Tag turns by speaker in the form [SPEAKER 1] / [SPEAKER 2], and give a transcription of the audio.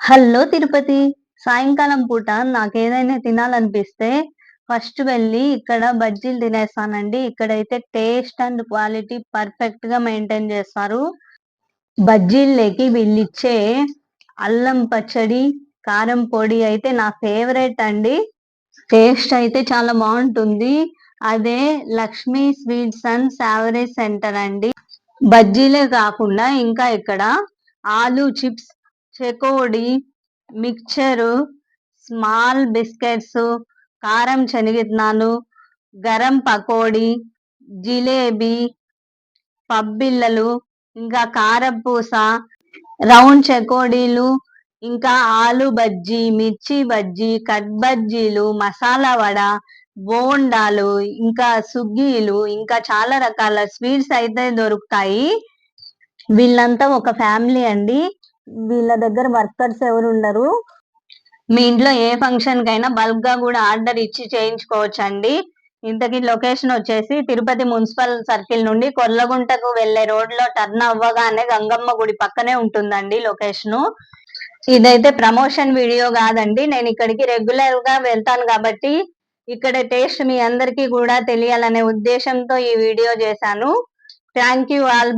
[SPEAKER 1] Hello Tirupati. సాయంకాలం పూట నాకేదైనా తినాలనిపిస్తే ఫస్ట్ వెళ్ళి ఇక్కడ బజ్జీలు తినేస్తానండి. ఇక్కడైతే టేస్ట్ అండ్ క్వాలిటీ పర్ఫెక్ట్‌గా మెయింటైన్ చేస్తారు. బజ్జీల్లోకి వీళ్ళిచ్చే అల్లం పచ్చడి, కారం పొడి అయితే నా ఫేవరెట్ అండి. టేస్ట్ అయితే చాలా బావుంటుంది. అదే లక్ష్మీ స్వీట్స్ అండ్ సావరేజ్ సెంటర్ అండి. బజ్జీలే కాకుండా ఇంకా ఇక్కడ ఆలు chips, chekodi, mixture, small biscuits, కారం శనగిత్తనాలు, గరం పకోడీ, జిలేబీ, పబ్బిళ్ళలు, ఇంకా కారపూస, రౌండ్ చెకోడీలు, ఇంకా ఆలు బజ్జీ, మిర్చి బజ్జీ, కట్ బజ్జీలు, మసాలా వడ, బోండాలు, ఇంకా సుగ్గీలు, ఇంకా చాలా రకాల స్వీట్స్ అయితే దొరుకుతాయి. వీళ్ళంతా ఒక ఫ్యామిలీ అండి. వీళ్ళ దగ్గర వర్కర్స్ ఎవరు ఉండరు. మీ ఇంట్లో ఏ ఫంక్షన్ కైనా బల్క్ గా కూడా ఆర్డర్ ఇచ్చి చేయించుకోవచ్చండి. ఇంతకీ లొకేషన్ వచ్చేసి తిరుపతి మున్సిపల్ సర్కిల్ నుండి కొర్లగుంటకు వెళ్లే రోడ్ లో టర్న్ అవ్వగానే గంగమ్మ గుడి పక్కనే ఉంటుందండి లొకేషను. ఇదైతే ప్రమోషన్ వీడియో కాదండి. నేను ఇక్కడికి రెగ్యులర్ గా వెళ్తాను కాబట్టి ఇక్కడ టేస్ట్ మీ అందరికీ కూడా తెలియాలనే ఉద్దేశంతో ఈ వీడియో చేశాను. Thank you all.